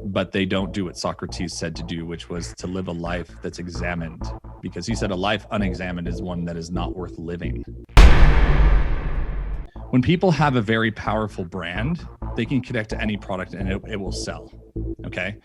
but they don't do what Socrates said to do, which was to live a life that's examined, because he said a life unexamined is one that is not worth living. When people have a very powerful brand, they can connect to any product and it will sell. Okay.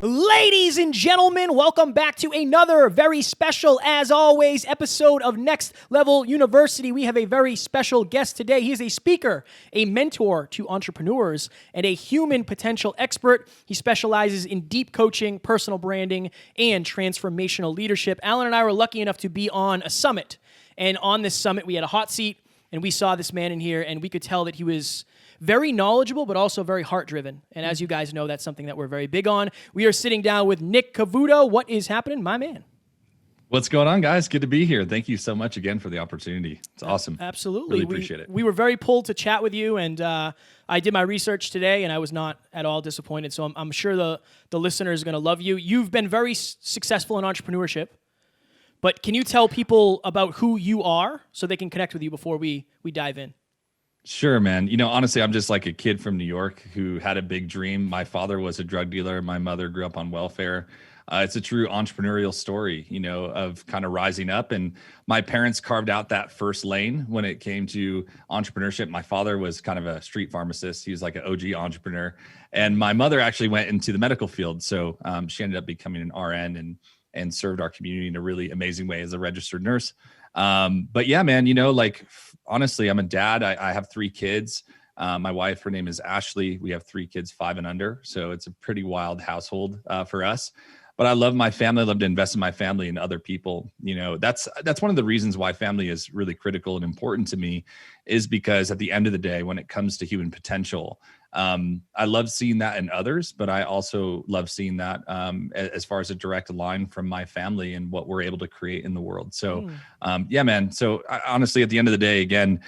Ladies and gentlemen, welcome back to another very special, as always, episode of Next Level University. We have a very special guest today. He is a speaker, a mentor to entrepreneurs, and a human potential expert. He specializes in deep coaching, personal branding, and transformational leadership. Alan and I were lucky enough to be on a summit, and on this summit, we had a hot seat, and we saw this man in here, and we could tell that he was very knowledgeable, but also very heart-driven. And as you guys know, that's something that we're very big on. We are sitting down with Nick Cavuoto. What is happening, my man? What's going on, guys? Good to be here. Thank you so much again for the opportunity. It's awesome. Absolutely. Really appreciate it. We were very pulled to chat with you, and I did my research today, and I was not at all disappointed. So I'm sure the listener is going to love you. You've been very successful in entrepreneurship, but can you tell people about who you are so they can connect with you before we dive in? Sure, man. You know, honestly, I'm just like a kid from New York who had a big dream. My father was a drug dealer. My mother grew up on welfare. It's a true entrepreneurial story, you know, of kind of rising up. And my parents carved out that first lane when it came to entrepreneurship. My father was kind of a street pharmacist. He was like an OG entrepreneur. And my mother actually went into the medical field. So she ended up becoming an RN and served our community in a really amazing way as a registered nurse. But yeah, man, you know, like, honestly, I'm a dad. I have 3 kids. My wife, her name is Ashley. We have 3 kids, 5 and under. So it's a pretty wild household for us. But I love my family. I love to invest in my family and other people. You know, that's one of the reasons why family is really critical and important to me, is because at the end of the day, when it comes to human potential, I love seeing that in others, but I also love seeing that as far as a direct line from my family and what we're able to create in the world. So, yeah, man. So honestly, at the end of the day, again,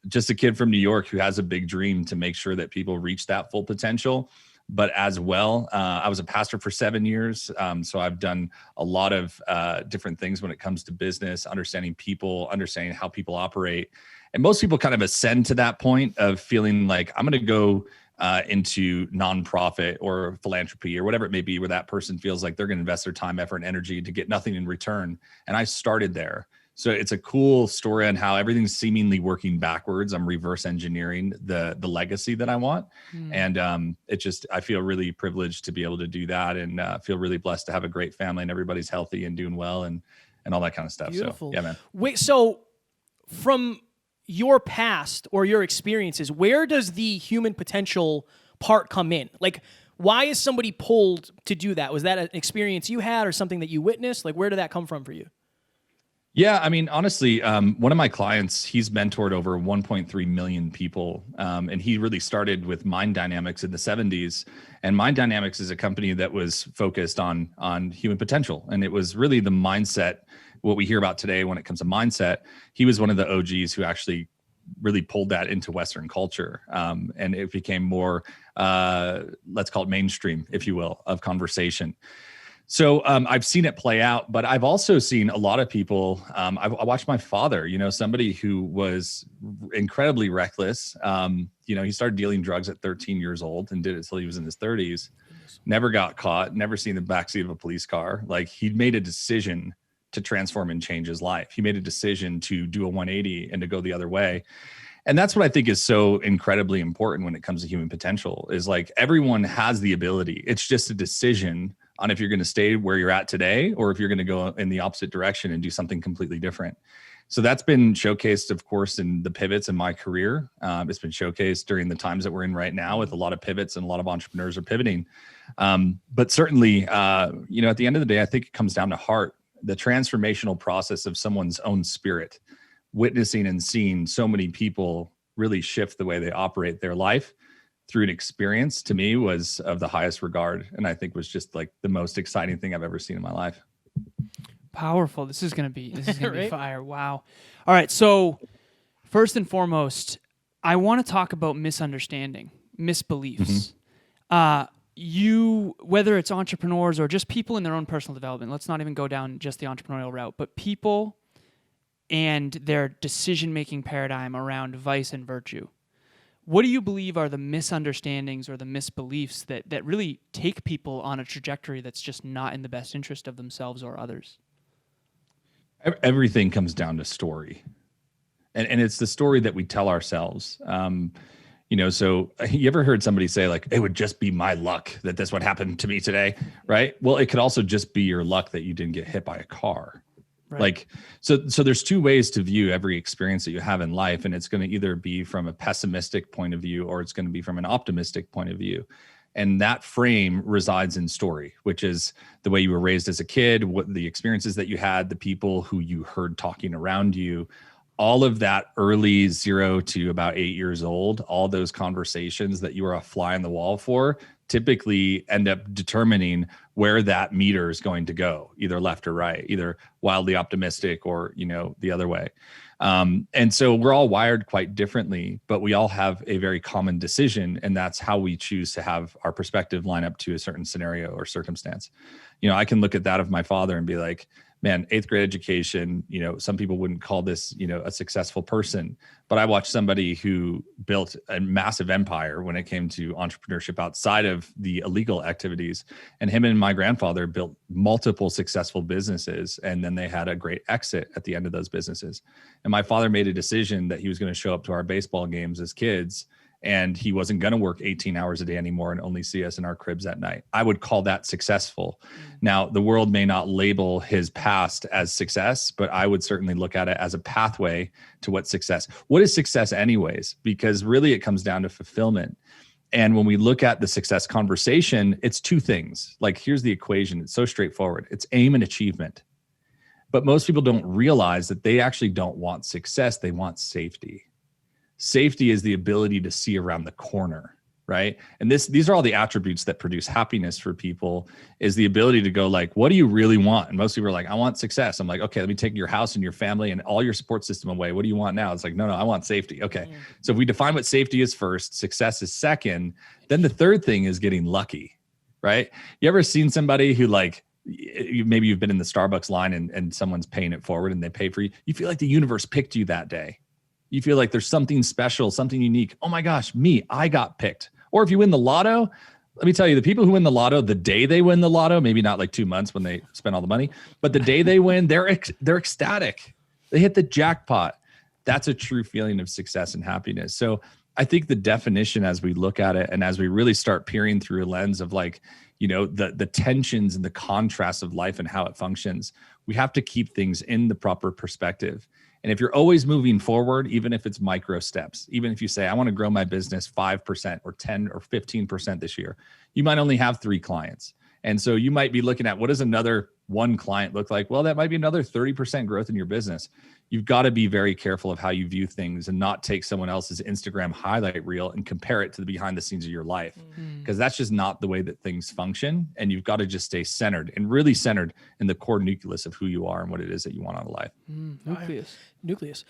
just a kid from New York who has a big dream to make sure that people reach that full potential. But as well, I was a pastor for 7 years. So I've done a lot of different things when it comes to business, understanding people, understanding how people operate. And most people kind of ascend to that point of feeling like, I'm going to go into nonprofit or philanthropy or whatever it may be, where that person feels like they're going to invest their time, effort, and energy to get nothing in return. And I started there. So it's a cool story on how everything's seemingly working backwards. I'm reverse engineering the legacy that I want. And I feel really privileged to be able to do that, and feel really blessed to have a great family and everybody's healthy and doing well and all that kind of stuff. Beautiful. So, yeah, man. Wait, so from your past or your experiences, where does the human potential part come in? Like, why is somebody pulled to do that? Was that an experience you had or something that you witnessed? Like, where did that come from for you? Yeah, I mean, honestly, one of my clients, he's mentored over 1.3 million people. And he really started with Mind Dynamics in the 70s. And Mind Dynamics is a company that was focused on human potential. And it was really the mindset, what we hear about today when it comes to mindset. He was one of the OGs who actually really pulled that into Western culture. And it became more, let's call it mainstream, if you will, of conversation. So I've seen it play out, but I've also seen a lot of people. I watched my father, you know, somebody who was incredibly reckless. You know, he started dealing drugs at 13 years old and did it till he was in his 30s. Never got caught, never seen the backseat of a police car. Like, he made a decision to transform and change his life. He made a decision to do a 180 and to go the other way. And that's what I think is so incredibly important when it comes to human potential, is like, everyone has the ability. It's just a decision on if you're going to stay where you're at today or if you're going to go in the opposite direction and do something completely different. So that's been showcased, of course, in the pivots in my career. It's been showcased during the times that we're in right now, with a lot of pivots and a lot of entrepreneurs are pivoting. But certainly, you know, at the end of the day, I think it comes down to heart, the transformational process of someone's own spirit, witnessing and seeing so many people really shift the way they operate their life through an experience, to me, was of the highest regard. And I think was just like the most exciting thing I've ever seen in my life. Powerful. This is going to be Right? be fire. Wow. All right. So first and foremost, I want to talk about misunderstanding, misbeliefs. Whether it's entrepreneurs or just people in their own personal development, let's not even go down just the entrepreneurial route, but people and their decision-making paradigm around vice and virtue. What do you believe are the misunderstandings or the misbeliefs that really take people on a trajectory that's just not in the best interest of themselves or others? Everything comes down to story. And it's the story that we tell ourselves. So you ever heard somebody say like, it would just be my luck that this would happen to me today, right? Well, it could also just be your luck that you didn't get hit by a car. Right. Like, so there's two ways to view every experience that you have in life. And it's going to either be from a pessimistic point of view, or it's going to be from an optimistic point of view. And that frame resides in story, which is the way you were raised as a kid, what the experiences that you had, the people who you heard talking around you, all of that early 0 to about 8 years old, all those conversations that you were a fly on the wall for typically end up determining where that meter is going to go, either left or right, either wildly optimistic or, the other way. And so we're all wired quite differently, but we all have a very common decision. And that's how we choose to have our perspective line up to a certain scenario or circumstance. I can look at that of my father and be like, man, 8th grade education, some people wouldn't call this, a successful person, but I watched somebody who built a massive empire when it came to entrepreneurship outside of the illegal activities. And him and my grandfather built multiple successful businesses. And then they had a great exit at the end of those businesses. And my father made a decision that he was going to show up to our baseball games as kids, and he wasn't going to work 18 hours a day anymore and only see us in our cribs at night. I would call that successful. Now, the world may not label his past as success, but I would certainly look at it as a pathway to what success. What is success anyways? Because really it comes down to fulfillment. And when we look at the success conversation, it's two things. Like, here's the equation. It's so straightforward. It's aim and achievement. But most people don't realize that they actually don't want success. They want safety. Safety is the ability to see around the corner, right? And these are all the attributes that produce happiness for people, is the ability to go like, what do you really want? And most people are like, I want success. I'm like, okay, let me take your house and your family and all your support system away. What do you want now? It's like, no, I want safety. Okay. So if we define what safety is first, success is second, then the third thing is getting lucky, right? You ever seen somebody who like, maybe you've been in the Starbucks line and someone's paying it forward and they pay for you. You feel like the universe picked you that day. You feel like there's something special, something unique. Oh my gosh, I got picked. Or if you win the lotto, let me tell you, the people who win the lotto, the day they win the lotto, maybe not like 2 months when they spend all the money, but the day they win, they're ecstatic. They hit the jackpot. That's a true feeling of success and happiness. So I think the definition, as we look at it and as we really start peering through a lens of like, the tensions and the contrasts of life and how it functions, we have to keep things in the proper perspective. And if you're always moving forward, even if it's micro steps, even if you say, I want to grow my business 5% or 10 or 15% this year, you might only have 3 clients. And so you might be looking at, what does another 1 client look like? Well, that might be another 30% growth in your business. You've got to be very careful of how you view things and not take someone else's Instagram highlight reel and compare it to the behind the scenes of your life, because that's just not the way that things function. And you've got to just stay centered and really centered in the core nucleus of who you are and what it is that you want out of life. Nucleus.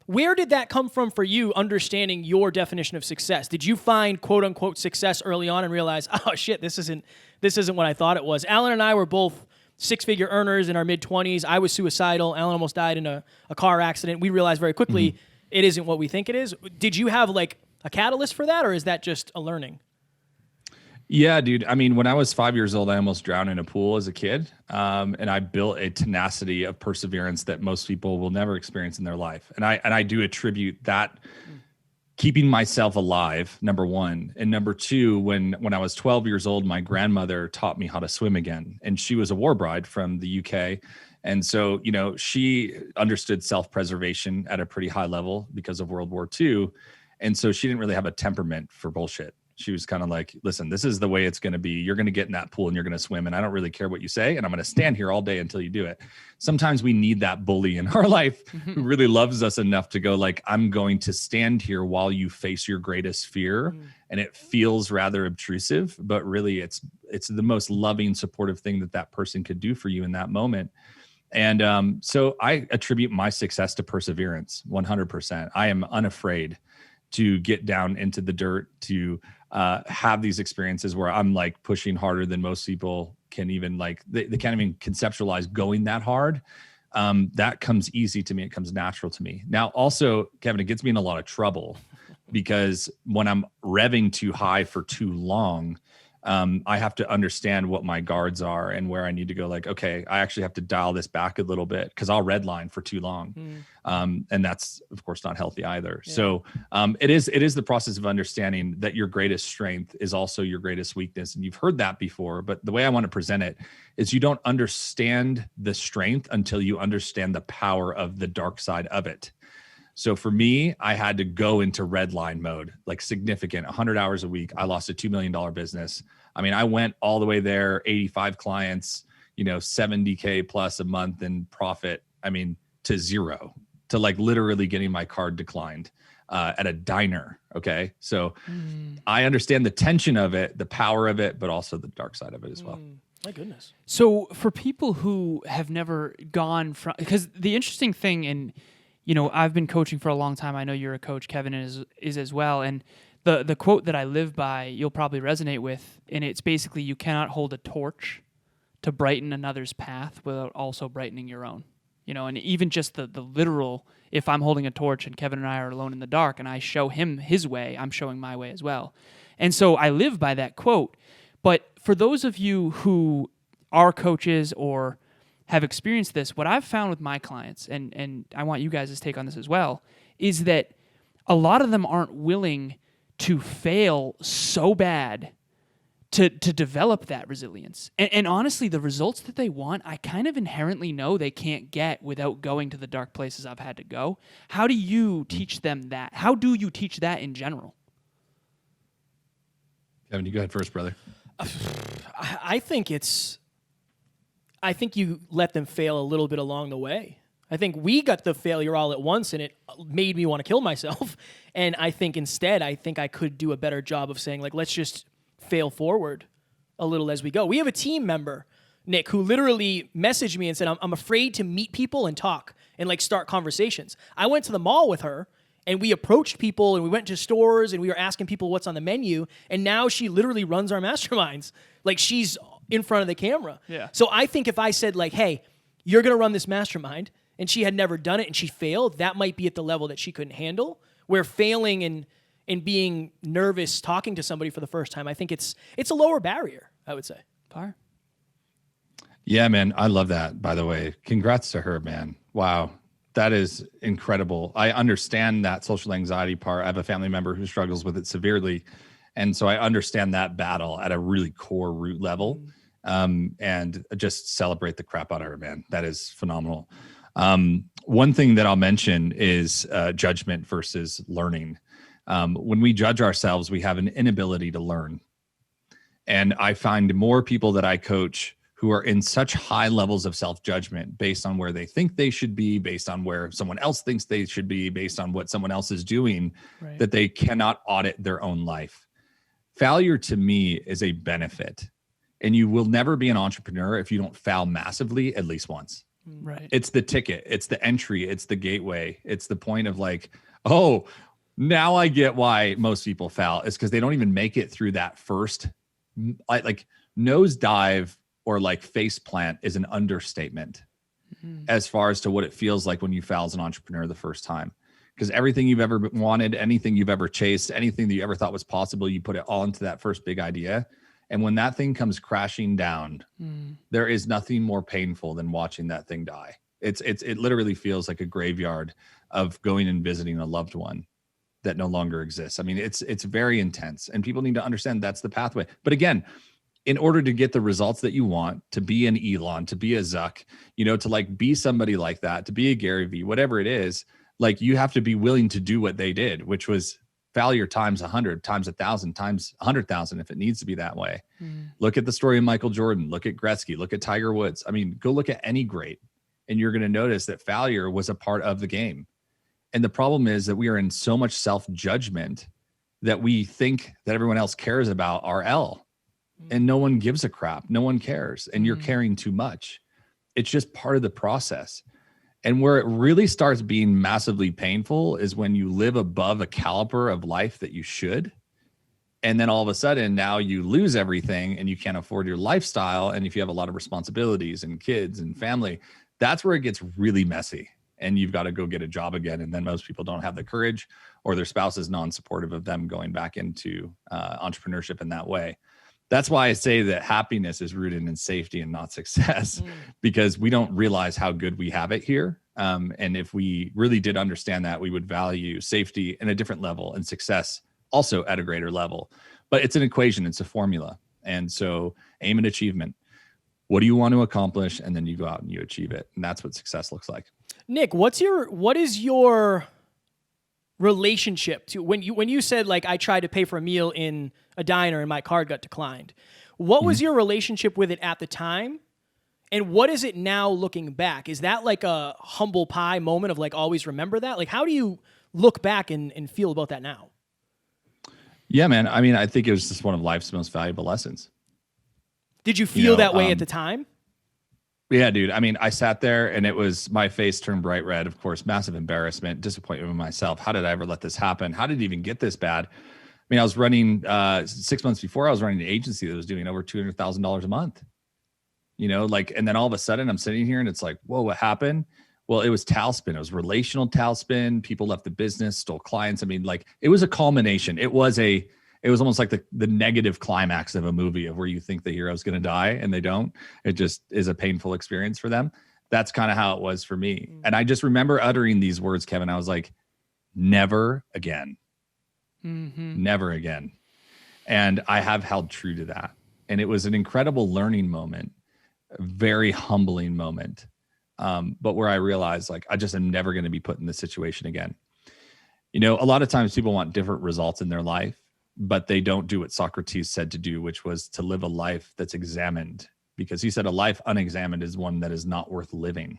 Where did that come from for you, understanding your definition of success? Did you find quote unquote success early on and realize, oh shit, this isn't what I thought it was? Alan and I were both 6-figure earners in our mid-20s. I was suicidal. Alan almost died in a car accident. We realized very quickly it isn't what we think it is. Did you have like a catalyst for that, or is that just a learning? Yeah, dude. I mean, when I was 5 years old, I almost drowned in a pool as a kid. And I built a tenacity of perseverance that most people will never experience in their life. And I do attribute that keeping myself alive, number one. And number two, when I was 12 years old, my grandmother taught me how to swim again. And she was a war bride from the UK. And so, she understood self-preservation at a pretty high level because of World War II. And so she didn't really have a temperament for bullshit. She was kind of like, listen, this is the way it's going to be. You're going to get in that pool and you're going to swim. And I don't really care what you say. And I'm going to stand here all day until you do it. Sometimes we need that bully in our life who really loves us enough to go like, I'm going to stand here while you face your greatest fear. And it feels rather obtrusive, but really it's the most loving, supportive thing that person could do for you in that moment. And so I attribute my success to perseverance, 100%. I am unafraid to get down into the dirt, to have these experiences where I'm like pushing harder than most people can even they can't even conceptualize going that hard. That comes easy to me. It comes natural to me. Now, also, Kevin, it gets me in a lot of trouble because when I'm revving too high for too long, I have to understand what my guards are and where I need to go. Like, okay, I actually have to dial this back a little bit because I'll redline for too long. And that's of course not healthy either. Yeah. So it is the process of understanding that your greatest strength is also your greatest weakness. And you've heard that before, but the way I want to present it is you don't understand the strength until you understand the power of the dark side of it. So for me, I had to go into red line mode, like significant 100 hours a week. I lost a $2 million business. I mean, I went all the way there, 85 clients, 70K plus a month in profit. I mean, to zero, to like literally getting my card declined at a diner. Okay. So I understand the tension of it, the power of it, but also the dark side of it as well. My goodness. So for people who have never gone from, because the interesting thing, and I've been coaching for a long time. I know you're a coach, Kevin is as well. And the quote that I live by, you'll probably resonate with, and it's basically, you cannot hold a torch to brighten another's path without also brightening your own. And even just the literal, if I'm holding a torch and Kevin and I are alone in the dark and I show him his way, I'm showing my way as well. And so I live by that quote. But for those of you who are coaches or have experienced this, what I've found with my clients, and I want you guys to take on this as well, is that a lot of them aren't willing to fail so bad to develop that resilience. And honestly, the results that they want, I kind of inherently know they can't get without going to the dark places I've had to go. How do you teach them that? How do you teach that in general? Kevin, you go ahead first, brother. I think you let them fail a little bit along the way. I think we got the failure all at once, and it made me want to kill myself. And I think instead, I could do a better job of saying, like, let's just fail forward a little as we go. We have a team member, Nick, who literally messaged me and said, I'm afraid to meet people and talk and like start conversations. I went to the mall with her and we approached people and we went to stores and we were asking people what's on the menu. And now she literally runs our masterminds. Like, she's in front of the camera. Yeah. So I think if I said like, hey, you're going to run this mastermind, and she had never done it and she failed, that might be at the level that she couldn't handle, where failing and being nervous talking to somebody for the first time, I think it's a lower barrier, I would say. Fire. Yeah, man. I love that, by the way. Congrats to her, man. Wow. That is incredible. I understand that social anxiety part. I have a family member who struggles with it severely. And so I understand that battle at a really core root level. And just celebrate the crap out of her, man. That is phenomenal. One thing that I'll mention is judgment versus learning. When we judge ourselves, we have an inability to learn. And I find more people that I coach who are in such high levels of self-judgment based on where they think they should be, based on where someone else thinks they should be, based on what someone else is doing, Right. that they cannot audit their own life. Failure to me is a benefit. And you will never be an entrepreneur if you don't fail massively at least once. Right. It's the ticket, it's the entry, it's the gateway. It's the point of like, oh, now I get why most people fail. Is because they don't even make it through that first, like nosedive or like face plant is an understatement as far as to what it feels like when you fail as an entrepreneur the first time. Because everything you've ever wanted, anything you've ever chased, anything that you ever thought was possible, you put it all into that first big idea. And when that thing comes crashing down, there is nothing more painful than watching that thing die. It literally feels like a graveyard of going and visiting a loved one that no longer exists. I mean, it's very intense, and people need to understand that's the pathway. But again, in order to get the results that you want, to be an Elon, to be a Zuck, to like be somebody like that, to be a Gary Vee, whatever it is, like you have to be willing to do what they did, which was failure times 100, times 1,000, times 100,000 if it needs to be that way. Look at the story of Michael Jordan, look at Gretzky, look at Tiger Woods. I mean, go look at any great, and you're going to notice that failure was a part of the game. And the problem is that we are in so much self-judgment that we think that everyone else cares about our L, and no one gives a crap. No one cares. And you're caring too much. It's just part of the process. And where it really starts being massively painful is when you live above a caliber of life that you should. And then all of a sudden now you lose everything and you can't afford your lifestyle. And if you have a lot of responsibilities and kids and family, that's where it gets really messy. and you've got to go get a job again. And then most people don't have the courage, or their spouse is non-supportive of them going back into entrepreneurship in that way. That's why I say that happiness is rooted in safety and not success, because we don't realize how good we have it here. And if we really did understand that, we would value safety at a different level and success also at a greater level. But it's an equation, it's a formula. And so aim at achievement. What do you want to accomplish? And then you go out and you achieve it. And that's what success looks like. Nick, what is your relationship to when you said, like, I tried to pay for a meal in a diner and my card got declined? What was your relationship with it at the time? And what is it now looking back? Is that like a humble pie moment of like, always remember that? Like, how do you look back and feel about that now? Yeah, man. I mean, I think it was just one of life's most valuable lessons. Did you feel that way at the time? Yeah, dude. I mean, I sat there and my face turned bright red, of course, massive embarrassment, disappointment with myself. How did I ever let this happen? How did it even get this bad? I mean, I was running 6 months before, I was running an agency that was doing over $200,000 a month. And then all of a sudden I'm sitting here and it's like, whoa, what happened? Well, it was tailspin. It was relational tailspin. People left the business, stole clients. I mean, like, it was a culmination. It was almost like the negative climax of a movie of where you think the hero's going to die and they don't. It just is a painful experience for them. That's kind of how it was for me. And I just remember uttering these words, Kevin. I was like, never again. Never again. And I have held true to that. And it was an incredible learning moment, a very humbling moment. But where I realized, like, I just am never going to be put in this situation again. A lot of times people want different results in their life, but they don't do what Socrates said to do, which was to live a life that's examined, because he said a life unexamined is one that is not worth living.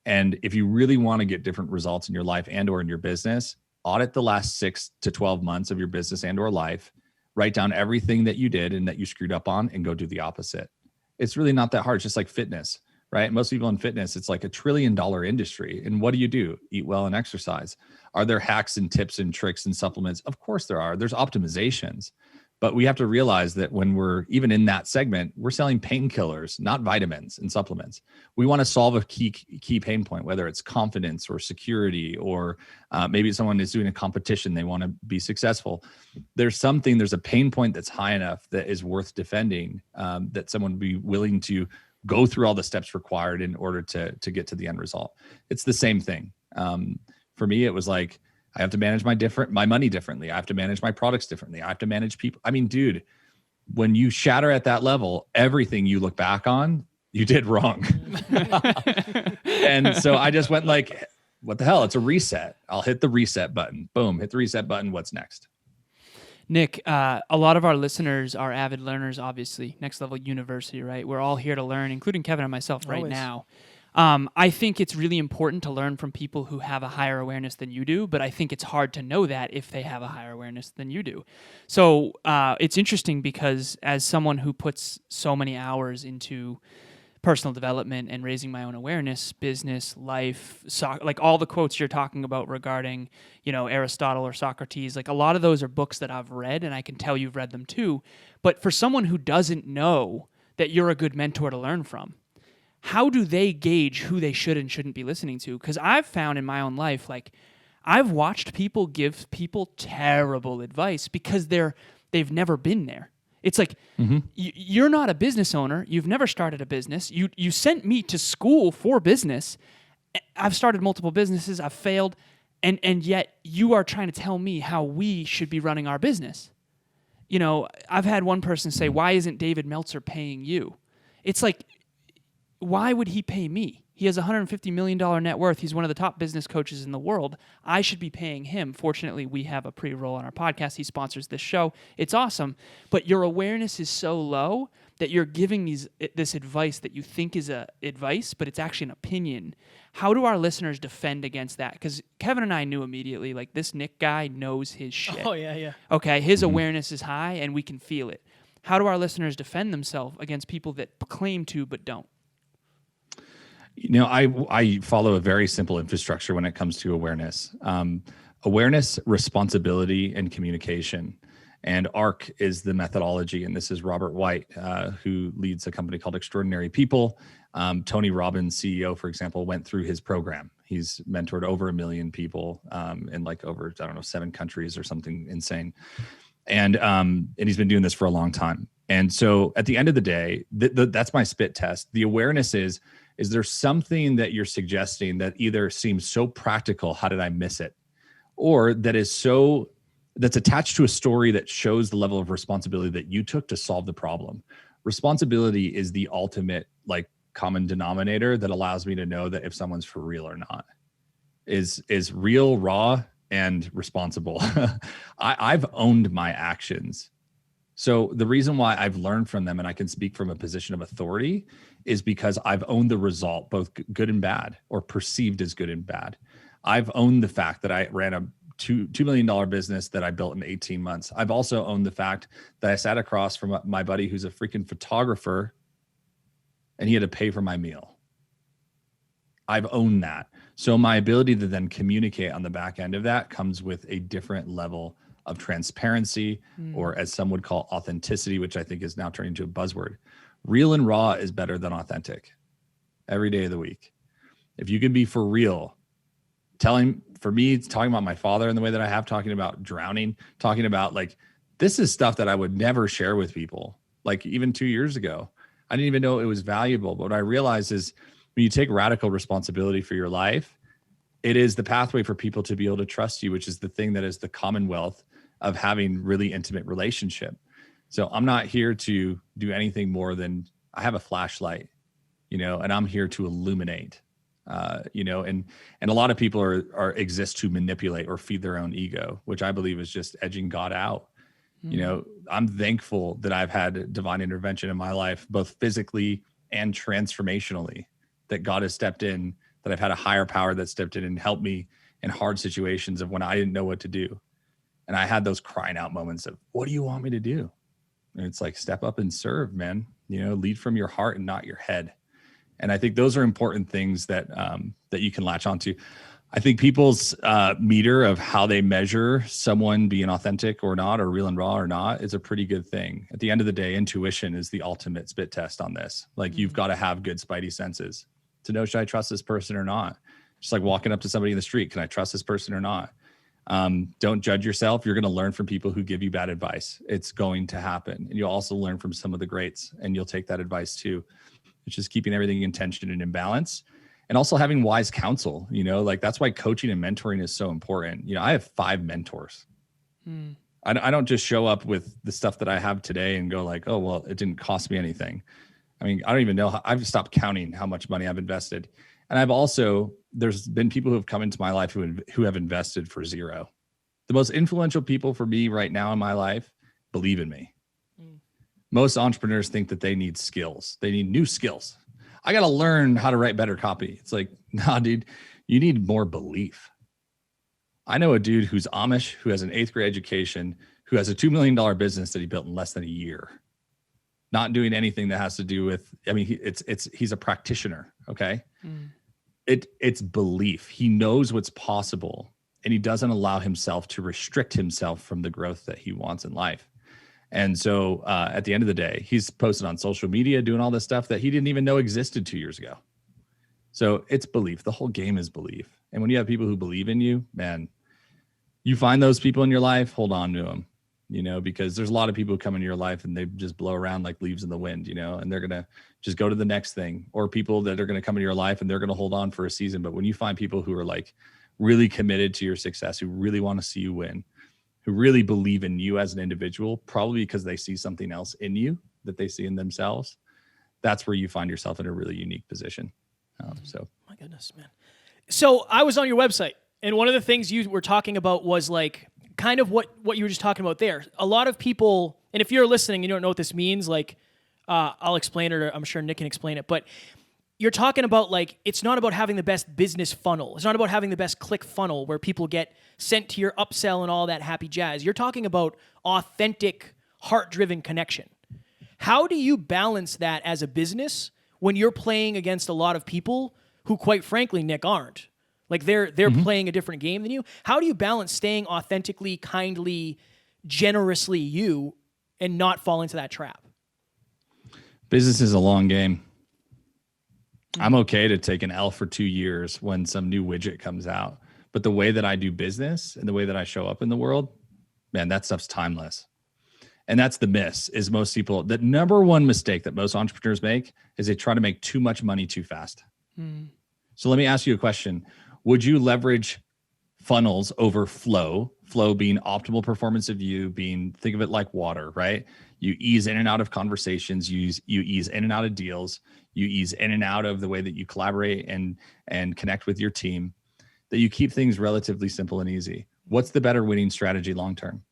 And if you really want to get different results in your life and or in your business, audit the last 6 to 12 months of your business and or life, write down everything that you did and that you screwed up on, and go do the opposite. It's really not that hard. It's just like fitness, right? Most people in fitness, it's like $1 trillion industry. And what do? Eat well and exercise. Are there hacks and tips and tricks and supplements? Of course there are. There's optimizations. But we have to realize that when we're even in that segment, we're selling painkillers, not vitamins and supplements. We want to solve a key pain point, whether it's confidence or security, or maybe someone is doing a competition. They want to be successful. There's a pain point that's high enough that is worth defending, that someone would be willing to go through all the steps required in order to get to the end result. It's the same thing. For me, it was like, I have to manage my money differently. I have to manage my products differently. I have to manage people. I mean, dude, when you shatter at that level, everything you look back on, you did wrong. And so I just went like, what the hell? It's a reset. I'll hit the reset button. Boom, hit the reset button. What's next? Nick, a lot of our listeners are avid learners, obviously. Next Level University, right? We're all here to learn, including Kevin and myself right now. I think it's really important to learn from people who have a higher awareness than you do, but I think it's hard to know that if they have a higher awareness than you do. So it's interesting because as someone who puts so many hours into personal development and raising my own awareness, business, life, like all the quotes you're talking about regarding, Aristotle or Socrates, like a lot of those are books that I've read, and I can tell you've read them too. But for someone who doesn't know that you're a good mentor to learn from, how do they gauge who they should and shouldn't be listening to? Because I've found in my own life, like, I've watched people give people terrible advice because they've never been there. It's like, you're not a business owner. You've never started a business. You sent me to school for business. I've started multiple businesses. I've failed. And yet you are trying to tell me how we should be running our business. I've had one person say, why isn't David Meltzer paying you? It's like, why would he pay me? He has $150 million net worth. He's one of the top business coaches in the world. I should be paying him. Fortunately, we have a pre-roll on our podcast. He sponsors this show. It's awesome. But your awareness is so low that you're giving this advice that you think is advice, but it's actually an opinion. How do our listeners defend against that? Because Kevin and I knew immediately, like, this Nick guy knows his shit. Oh, yeah. Okay, his awareness is high, and we can feel it. How do our listeners defend themselves against people that claim to but don't? I follow a very simple infrastructure when it comes to awareness. Awareness, responsibility, and communication. And ARC is the methodology. And this is Robert White, who leads a company called Extraordinary People. Tony Robbins, CEO, for example, went through his program. He's mentored over 1 million people in like over, 7 countries or something insane. And he's been doing this for a long time. And so at the end of the day, that's my spit test. The awareness is there something that you're suggesting that either seems so practical, how did I miss it? Or that's attached to a story that shows the level of responsibility that you took to solve the problem. Responsibility is the ultimate like common denominator that allows me to know that if someone's for real or not. Is real, raw, and responsible. I've owned my actions. So the reason why I've learned from them and I can speak from a position of authority is because I've owned the result, both good and bad, or perceived as good and bad. I've owned the fact that I ran a $2 million business that I built in 18 months. I've also owned the fact that I sat across from my buddy who's a freaking photographer and he had to pay for my meal. I've owned that. So my ability to then communicate on the back end of that comes with a different level of transparency, or as some would call authenticity, which I think is now turning into a buzzword. Real and raw is better than authentic every day of the week. If you can be for real, for me, it's talking about my father in the way that I have, talking about drowning, talking about like, this is stuff that I would never share with people. Like even 2 years ago, I didn't even know it was valuable. But what I realized is when you take radical responsibility for your life, it is the pathway for people to be able to trust you, which is the thing that is the commonwealth of having really intimate relationship. So I'm not here to do anything more than I have a flashlight, and I'm here to illuminate, and a lot of people exist to manipulate or feed their own ego, which I believe is just edging God out. I'm thankful that I've had divine intervention in my life, both physically and transformationally, that God has stepped in, that I've had a higher power that stepped in and helped me in hard situations of when I didn't know what to do. And I had those crying out moments of, what do you want me to do? And it's like, step up and serve, man, lead from your heart and not your head. And I think those are important things that you can latch onto. I think people's meter of how they measure someone being authentic or not, or real and raw or not, is a pretty good thing. At the end of the day, intuition is the ultimate spit test on this. Like you've got to have good spidey senses to know, should I trust this person or not? Just like walking up to somebody in the street, can I trust this person or not? Don't judge yourself. You're going to learn from people who give you bad advice. It's going to happen. And you'll also learn from some of the greats, and you'll take that advice too. It's just keeping everything in tension and in balance, and also having wise counsel. Like that's why coaching and mentoring is so important. I have 5 mentors. I don't just show up with the stuff that I have today and go like, oh, well, it didn't cost me anything. I mean, I don't even know I've stopped counting how much money I've invested. And there's been people who have come into my life who have invested for zero. The most influential people for me right now in my life believe in me. Most entrepreneurs think that they need skills. They need new skills. I got to learn how to write better copy. It's like, nah, dude, you need more belief. I know a dude who's Amish, who has an 8th grade education, who has a $2 million business that he built in less than a year. Not doing anything that has to do with, he's a practitioner. Okay. It's belief. He knows what's possible, and he doesn't allow himself to restrict himself from the growth that he wants in life. And so at the end of the day, he's posted on social media, doing all this stuff that he didn't even know existed 2 years ago. So it's belief. The whole game is belief. And when you have people who believe in you, man, you find those people in your life, hold on to them, because there's a lot of people who come into your life and they just blow around like leaves in the wind, and they're going to just go to the next thing, or people that are going to come into your life and they're going to hold on for a season. But when you find people who are like really committed to your success, who really want to see you win, who really believe in you as an individual, probably because they see something else in you that they see in themselves, that's where you find yourself in a really unique position. My goodness, man. So I was on your website, and one of the things you were talking about was like kind of what you were just talking about there. A lot of people, and if you're listening and you don't know what this means, like I'll explain it, or I'm sure Nick can explain it, but you're talking about like, it's not about having the best business funnel. It's not about having the best click funnel where people get sent to your upsell and all that happy jazz. You're talking about authentic, heart-driven connection. How do you balance that as a business when you're playing against a lot of people who, quite frankly, Nick, aren't? Like they're playing a different game than you. How do you balance staying authentically, kindly, generously you and not fall into that trap? Business is a long game. I'm okay to take an L for 2 years when some new widget comes out. But the way that I do business and the way that I show up in the world, man, that stuff's timeless. And that's the miss is most people, the number one mistake that most entrepreneurs make is they try to make too much money too fast. So let me ask you a question. Would you leverage funnels over flow being optimal performance of you, think of it like water, right? You ease in and out of conversations, you ease in and out of deals, you ease in and out of the way that you collaborate and connect with your team, that you keep things relatively simple and easy. What's the better winning strategy long-term?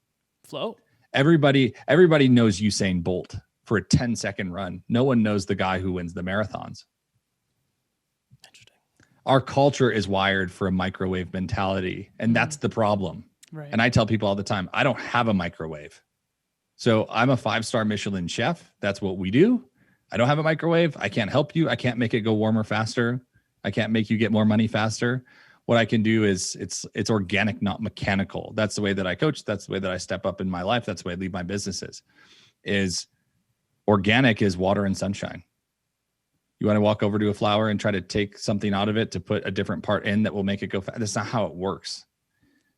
Flow. Everybody knows Usain Bolt for a 10-second run. No one knows the guy who wins the marathons. Interesting. Our culture is wired for a microwave mentality, and that's the problem. Right. And I tell people all the time, I don't have a microwave. So I'm a 5-star Michelin chef. That's what we do. I don't have a microwave. I can't help you. I can't make it go warmer faster. I can't make you get more money faster. What I can do is it's organic, not mechanical. That's the way that I coach. That's the way that I step up in my life. That's the way I lead my businesses. Is organic is water and sunshine. You want to walk over to a flower and try to take something out of it to put a different part in that will make it go fast. That's not how it works.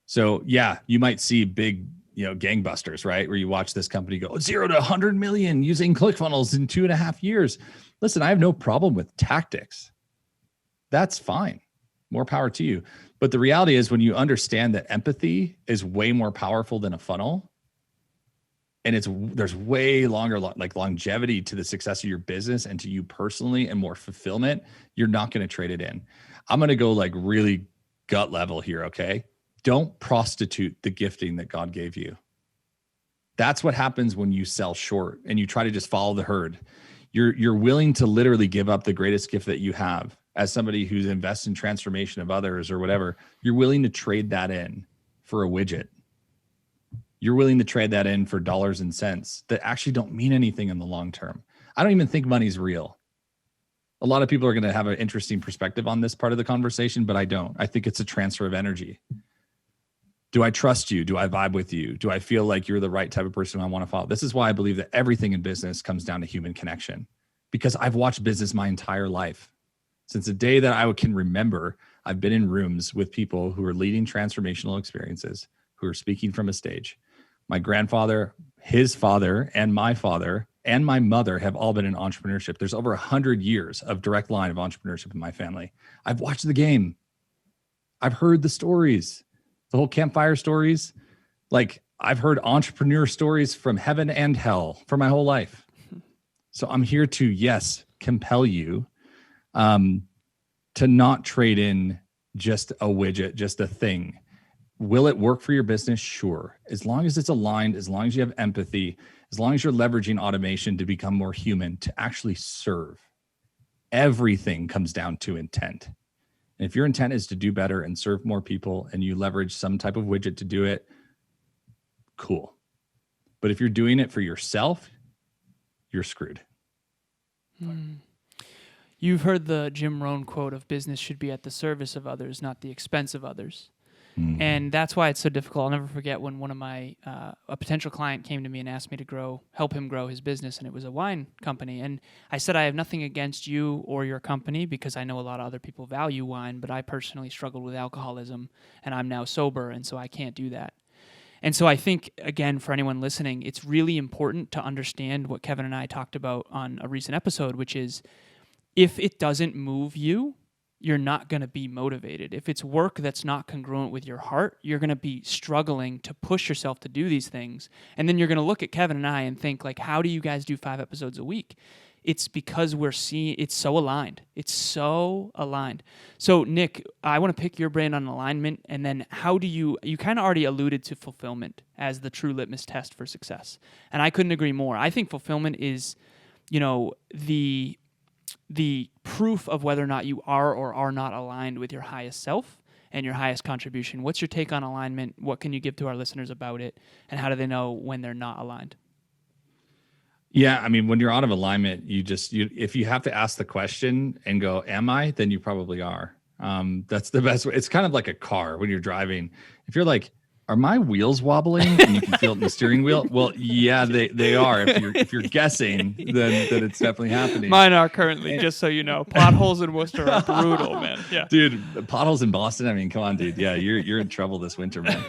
So yeah, you might see big, gangbusters, right? Where you watch this company go 0 to 100 million using ClickFunnels in 2.5 years. Listen, I have no problem with tactics. That's fine. More power to you. But the reality is when you understand that empathy is way more powerful than a funnel, and there's way longer longevity to the success of your business and to you personally and more fulfillment, you're not going to trade it in. I'm going to go really gut level here. Okay. Don't prostitute the gifting that God gave you. That's what happens when you sell short and you try to just follow the herd. You're willing to literally give up the greatest gift that you have. As somebody who's invests in transformation of others or whatever, you're willing to trade that in for a widget. You're willing to trade that in for dollars and cents that actually don't mean anything in the long term. I don't even think money's real. A lot of people are going to have an interesting perspective on this part of the conversation, but I don't. I think it's a transfer of energy. Do I trust you? Do I vibe with you? Do I feel like you're the right type of person I want to follow? This is why I believe that everything in business comes down to human connection, because I've watched business my entire life. Since the day that I can remember, I've been in rooms with people who are leading transformational experiences, who are speaking from a stage. My grandfather, his father, and my mother have all been in entrepreneurship. There's over 100 years of direct line of entrepreneurship in my family. I've watched the game. I've heard the stories, the whole campfire stories. I've heard entrepreneur stories from heaven and hell for my whole life. So I'm here to, yes, compel you to not trade in just a widget, just a thing. Will it work for your business? Sure. As long as it's aligned, as long as you have empathy, as long as you're leveraging automation to become more human, to actually serve. Everything comes down to intent. And if your intent is to do better and serve more people and you leverage some type of widget to do it, cool. But if you're doing it for yourself, you're screwed. You've heard the Jim Rohn quote of business should be at the service of others, not the expense of others. And that's why it's so difficult. I'll never forget when one of my, a potential client came to me and asked me to help him grow his business, and it was a wine company. And I said, I have nothing against you or your company because I know a lot of other people value wine, but I personally struggled with alcoholism and I'm now sober, and so I can't do that. And so I think, again, for anyone listening, it's really important to understand what Kevin and I talked about on a recent episode, which is if it doesn't move you, you're not going to be motivated. If it's work that's not congruent with your heart, you're going to be struggling to push yourself to do these things. And then you're going to look at Kevin and I and think, how do you guys do 5 episodes a week? It's because we're seeing it's so aligned. It's so aligned. So Nick, I want to pick your brain on alignment, and then how do you kind of already alluded to fulfillment as the true litmus test for success. And I couldn't agree more. I think fulfillment is, the proof of whether or not you are or are not aligned with your highest self and your highest contribution. What's your take on alignment? What can you give to our listeners about it? And how do they know when they're not aligned? Yeah, I mean, when you're out of alignment, if you have to ask the question and go, am I? Then you probably are. That's the best way. It's kind of like a car when you're driving. If you're like, are my wheels wobbling? And you can feel it in the steering wheel. Well, yeah, they are. If you're guessing, then it's definitely happening. Mine are currently, just so you know. Potholes in Worcester are brutal, man. Yeah, dude. Potholes in Boston. I mean, come on, dude. Yeah, you're in trouble this winter, man.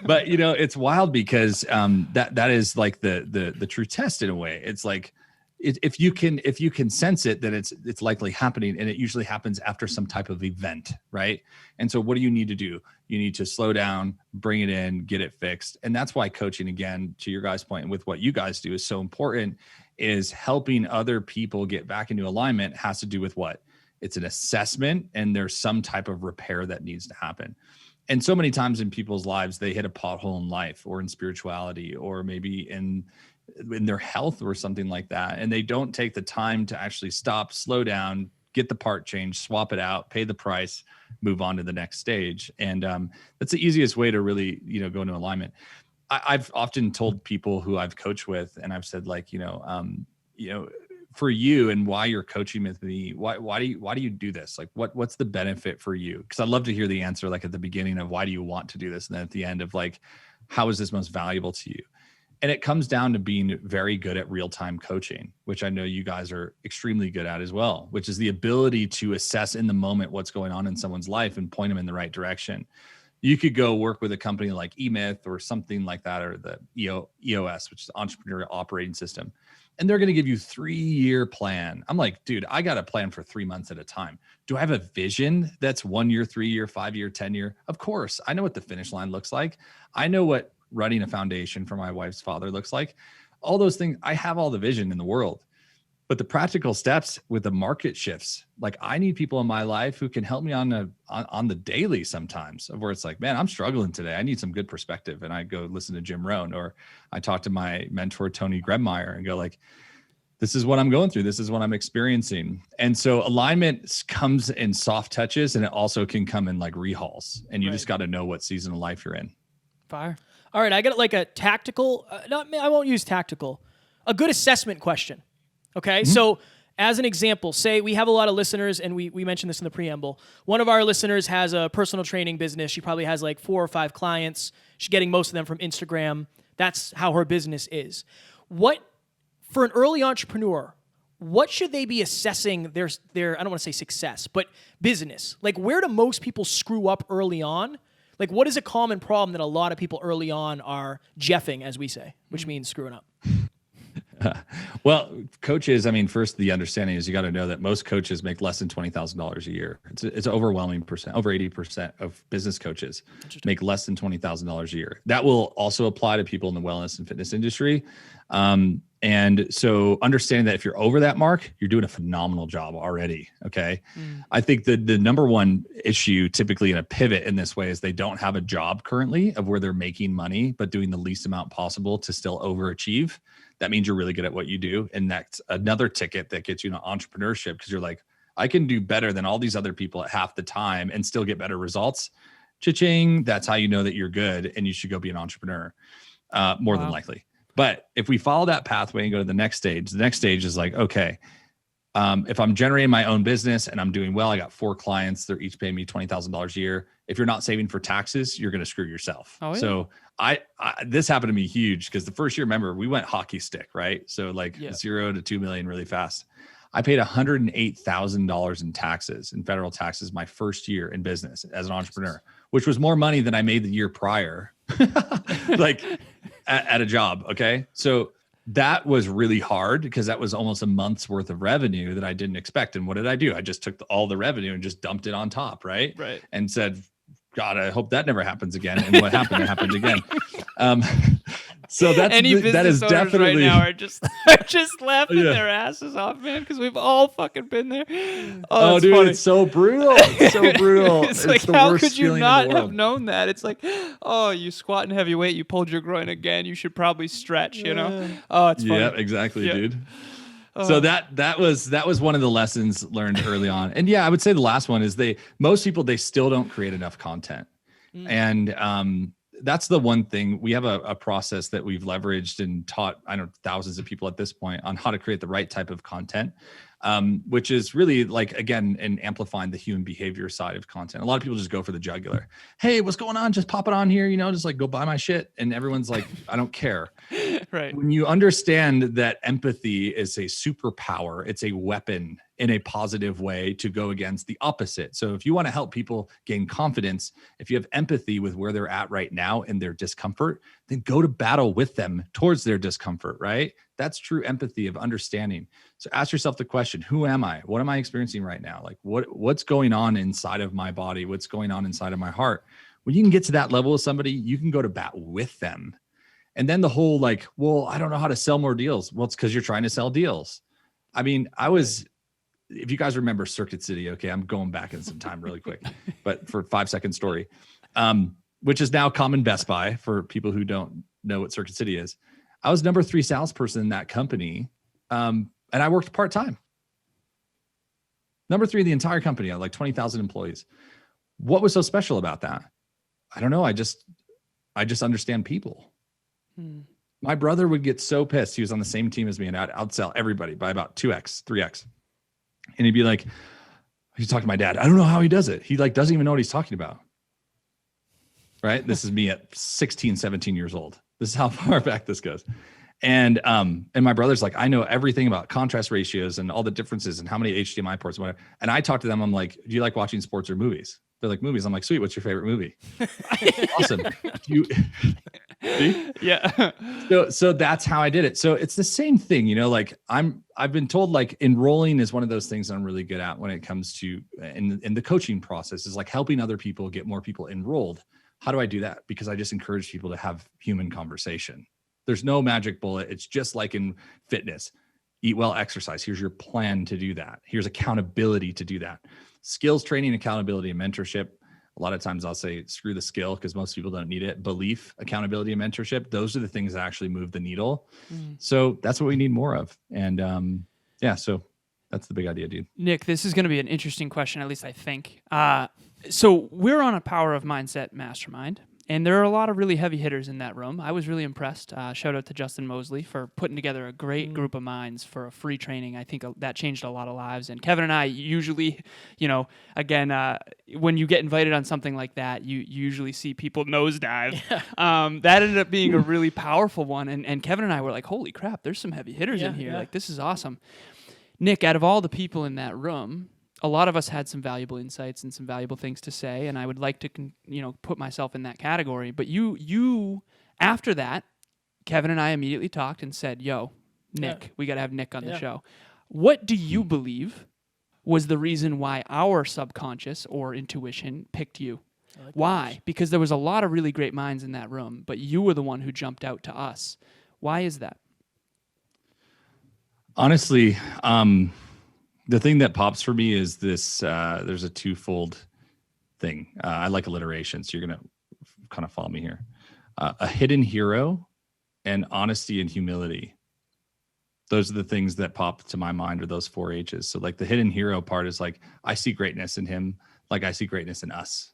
But it's wild because that is like the true test in a way. It's like if you can sense it, then it's likely happening, and it usually happens after some type of event, right? And so what do you need to do? You need to slow down, bring it in, get it fixed. And that's why coaching, again, to your guys' point, and with what you guys do is so important, is helping other people get back into alignment has to do with what? It's an assessment, and there's some type of repair that needs to happen. And so many times in people's lives, they hit a pothole in life or in spirituality or maybe in their health or something like that. And they don't take the time to actually stop, slow down, get the part changed, swap it out, pay the price, move on to the next stage. And that's the easiest way to really, go into alignment. I've often told people who I've coached with, and I've said like, for you and why you're coaching with me, why do you do this? Like what's the benefit for you? Because I'd love to hear the answer, like at the beginning of why do you want to do this? And then at the end of like, how is this most valuable to you? And it comes down to being very good at real-time coaching, which I know you guys are extremely good at as well, which is the ability to assess in the moment what's going on in someone's life and point them in the right direction. You could go work with a company like eMyth or something like that, or the EOS, which is the Entrepreneurial Operating System. And they're going to give you 3-year plan. I'm like, dude, I got a plan for 3 months at a time. Do I have a vision that's 1 year, 3 year, 5 year, 10 year? Of course. I know what the finish line looks like. I know what running a foundation for my wife's father looks like. All those things, I have all the vision in the world. But the practical steps with the market shifts, like I need people in my life who can help me on the daily sometimes, of where it's like, man, I'm struggling today. I need some good perspective. And I go listen to Jim Rohn, or I talk to my mentor, Tony Grebmeyer, and go like, this is what I'm going through. This is what I'm experiencing. And so alignment comes in soft touches, and it also can come in like rehauls. And you just got to know what season of life you're in. Fire. All right, I got like a tactical, I won't use tactical, a good assessment question. Okay, so as an example, say we have a lot of listeners, and we mentioned this in the preamble. One of our listeners has a personal training business. She probably has like 4 or 5 clients. She's getting most of them from Instagram. That's how her business is. For an early entrepreneur, what should they be assessing their I don't want to say success, but business? Like, where do most people screw up early on? Like, what is a common problem that a lot of people early on are jeffing, as we say, which means screwing up? Well, coaches, I mean, first, the understanding is you got to know that most coaches make less than $20,000 a year. It's an overwhelming percent, over 80% of business coaches make less than $20,000 a year. That will also apply to people in the wellness and fitness industry. And so understanding that if you're over that mark, you're doing a phenomenal job already. Okay. I think the number one issue typically in a pivot in this way is they don't have a job currently of where they're making money, but doing the least amount possible to still overachieve. That means you're really good at what you do. And that's another ticket that gets you into entrepreneurship, because you're like, I can do better than all these other people at half the time and still get better results. Cha-ching. That's how you know that you're good and you should go be an entrepreneur, more than likely. But if we follow that pathway and go to the next stage is like, okay, if I'm generating my own business and I'm doing well, I got 4 clients, they're each paying me $20,000 a year. If you're not saving for taxes, you're going to screw yourself. Oh, yeah. So this happened to me huge, because the first year, remember, we went hockey stick, right? So like 0 to 2 million really fast. I paid $108,000 in taxes, in federal taxes, my first year in business as an entrepreneur, which was more money than I made the year prior, like at a job. Okay. So that was really hard, because that was almost a month's worth of revenue that I didn't expect. And what did I do? I just took all the revenue and just dumped it on top. Right. And said, God, I hope that never happens again. And what happened? It happened again. So that is definitely right now are just laughing their asses off, man, because we've all fucking been there. Oh, dude, funny. It's so brutal. It's so brutal. It's like, how could you not have known that? It's like, oh, you squatting heavy weight, you pulled your groin again. You should probably stretch, you know? Oh, it's funny. Yeah, exactly, dude. So that was one of the lessons learned early on. And yeah, I would say the last one is most people still don't create enough content. And that's the one thing. We have a process that we've leveraged and taught, thousands of people at this point on how to create the right type of content. which is really like, again, and amplifying the human behavior side of content. A lot of people just go for the jugular. Hey, what's going on? Just pop it on here, just like go buy my shit. And everyone's like, I don't care. Right. When you understand that empathy is a superpower, it's a weapon in a positive way to go against the opposite. So if you want to help people gain confidence, if you have empathy with where they're at right now and their discomfort, then go to battle with them towards their discomfort, right? That's true empathy of understanding. So ask yourself the question, who am I? What am I experiencing right now? Like what's going on inside of my body? What's going on inside of my heart? When you can get to that level with somebody, you can go to bat with them. And then the whole like, well, I don't know how to sell more deals. Well, it's because you're trying to sell deals. I mean, if you guys remember Circuit City, okay, I'm going back in some time really quick, but for a 5-second story, which is now common Best Buy for people who don't know what Circuit City is. I was number 3 salesperson in that company. And I worked part-time. Number 3 in the entire company, I had like 20,000 employees. What was so special about that? I don't know. I just understand people. My brother would get so pissed. He was on the same team as me and I'd outsell everybody by about 2x, 3x. And he'd be like, he's talking to my dad. I don't know how he does it. He like doesn't even know what he's talking about. Right. This is me at 16, 17 years old. This is how far back this goes. And my brother's like, I know everything about contrast ratios and all the differences and how many HDMI ports, whatever. And I talk to them. I'm like, do you like watching sports or movies? They're like, movies. I'm like, sweet. What's your favorite movie? Awesome. Yeah. So that's how I did it. So it's the same thing, like I've been told like enrolling is one of those things I'm really good at when it comes to in the coaching process is like helping other people get more people enrolled. How do I do that? Because I just encourage people to have human conversation. There's no magic bullet. It's just like in fitness, eat well, exercise. Here's your plan to do that. Here's accountability to do that. Skills training, accountability, and mentorship. A lot of times I'll say, screw the skill because most people don't need it. Belief, accountability, and mentorship. Those are the things that actually move the needle. So that's what we need more of. And so that's the big idea, dude. Nick, this is going to be an interesting question, at least I think. So we're on a Power of Mindset mastermind, and there are a lot of really heavy hitters in that room. I was really impressed. Shout out to Justin Mosley for putting together a great group of minds for a free training. I think that changed a lot of lives. And Kevin and I usually, again, when you get invited on something like that, you usually see people nosedive. That ended up being a really powerful one. And Kevin and I were like, holy crap, there's some heavy hitters in here. Like, this is awesome. Nick, out of all the people in that room, a lot of us had some valuable insights and some valuable things to say, and I would like to, put myself in that category. But you, after that, Kevin and I immediately talked and said, "Yo, Nick, we got to have Nick on the show." What do you believe was the reason why our subconscious or intuition picked you? Like why? Because there was a lot of really great minds in that room, but you were the one who jumped out to us. Why is that? Honestly, the thing that pops for me is this, there's a twofold thing. I like alliteration, so you're going to kind of follow me here. A hidden hero and honesty and humility. Those are the things that pop to my mind, or those 4 H's. So like the hidden hero part is like, I see greatness in him, like I see greatness in us.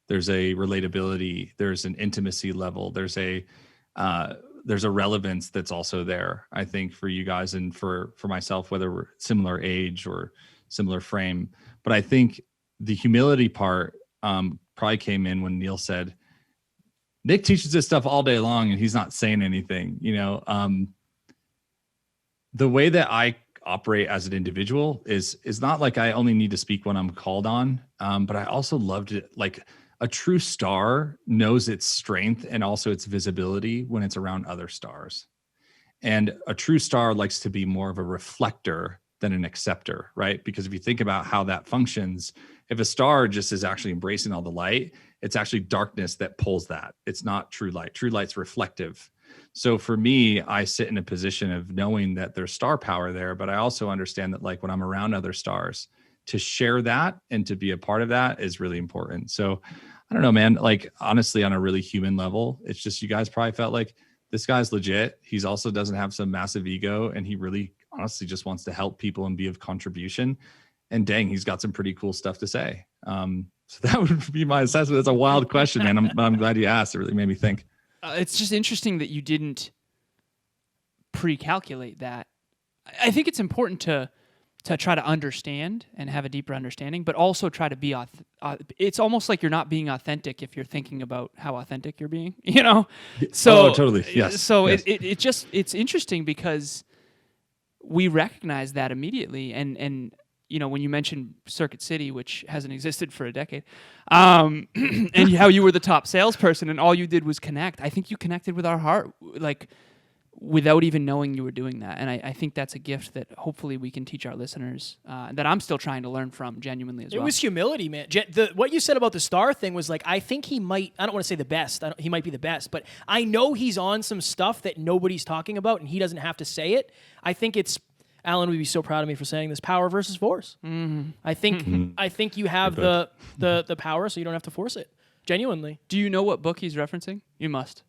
There's a relatability, there's an intimacy level, there's a relevance that's also there, I think, for you guys and for myself, whether we're similar age or similar frame. But I think the humility part probably came in when Neil said, Nick teaches this stuff all day long and he's not saying anything. The way that I operate as an individual is not like I only need to speak when I'm called on, but I also loved it. Like, a true star knows its strength and also its visibility when it's around other stars. And a true star likes to be more of a reflector than an acceptor, right? Because if you think about how that functions, if a star just is actually embracing all the light, it's actually darkness that pulls that. It's not true light. True light's reflective. So for me, I sit in a position of knowing that there's star power there, but I also understand that like when I'm around other stars, to share that and to be a part of that is really important. So I don't know, man, like honestly, on a really human level, it's just, you guys probably felt like this guy's legit. He's also doesn't have some massive ego, and he really honestly just wants to help people and be of contribution. And dang, he's got some pretty cool stuff to say. So that would be my assessment. That's a wild question, man. I'm glad you asked. It really made me think. It's just interesting that you didn't pre-calculate that. I think it's important to to try to understand and have a deeper understanding, but also try to be it's almost like you're not being authentic if you're thinking about how authentic you're being, you know? So totally. Yes. So yes. it's interesting because we recognize that immediately. And you know, when you mentioned Circuit City, which hasn't existed for a decade, and how you were the top salesperson and all you did was connect, I think you connected with our heart, like, without even knowing you were doing that. And I think that's a gift that hopefully we can teach our listeners, that I'm still trying to learn from genuinely as well. It was humility, man. What you said about the star thing was like, I think he might, I don't want to say the best, he might be the best, but I know he's on some stuff that nobody's talking about and he doesn't have to say it. I think it's, Alan would be so proud of me for saying this, power versus force. Mm-hmm. I think you have the power, so you don't have to force it. Genuinely. Do you know what book he's referencing? You must.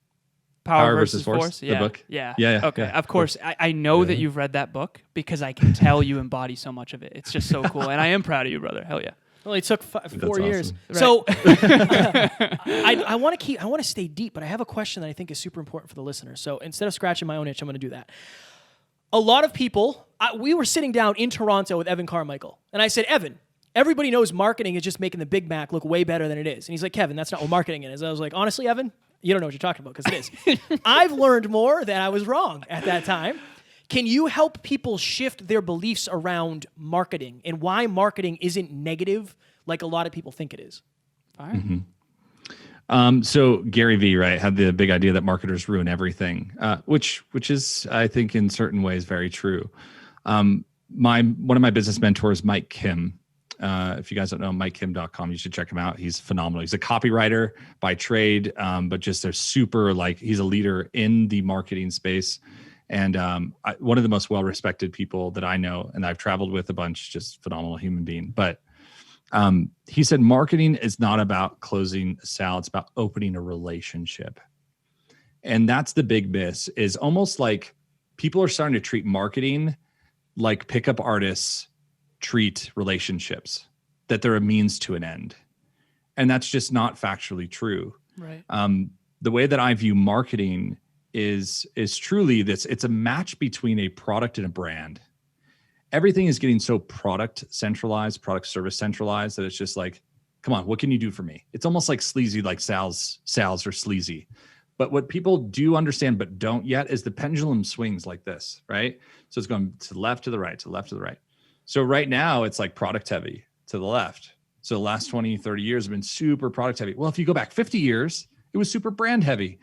Power versus Force, Yeah. the book. Yeah. Yeah. Okay. Yeah, of course. I know that you've read that book because I can tell you embody so much of it. It's just so cool. And I am proud of you, brother. Hell yeah. Well, it took 4 years. Right. So I want to stay deep, but I have a question that I think is super important for the listeners. So instead of scratching my own itch, I'm going to do that. A lot of people, we were sitting down in Toronto with Evan Carmichael, and I said, Evan, everybody knows marketing is just making the Big Mac look way better than it is. And he's like, Kevin, that's not what marketing is. I was like, honestly, Evan, you don't know what you're talking about because it is. I've learned more that I was wrong at that time. Can you help people shift their beliefs around marketing and why marketing isn't negative like a lot of people think it is? All right. So Gary Vee, right, had the big idea that marketers ruin everything, which is, I think, in certain ways, very true. One of my business mentors, Mike Kim. If you guys don't know MikeKim.com, you should check him out. He's phenomenal. He's a copywriter by trade, but just a super, he's a leader in the marketing space. And one of the most well-respected people that I know, and I've traveled with a bunch, just phenomenal human being. But he said, marketing is not about closing a sale. It's about opening a relationship. And that's the big miss, is almost like people are starting to treat marketing like pickup artists treat relationships, that they're a means to an end. And that's just not factually true. Right. The way that I view marketing is truly this, it's a match between a product and a brand. Everything is getting so product centralized, product service centralized, that it's just like, come on, what can you do for me? It's almost like sleazy, like sales are sleazy. But what people do understand but don't yet is the pendulum swings like this, right? So it's going to the left, to the right, to the left, to the right. So right now it's like product heavy to the left. So the last 20, 30 years have been super product heavy. Well, if you go back 50 years, it was super brand heavy.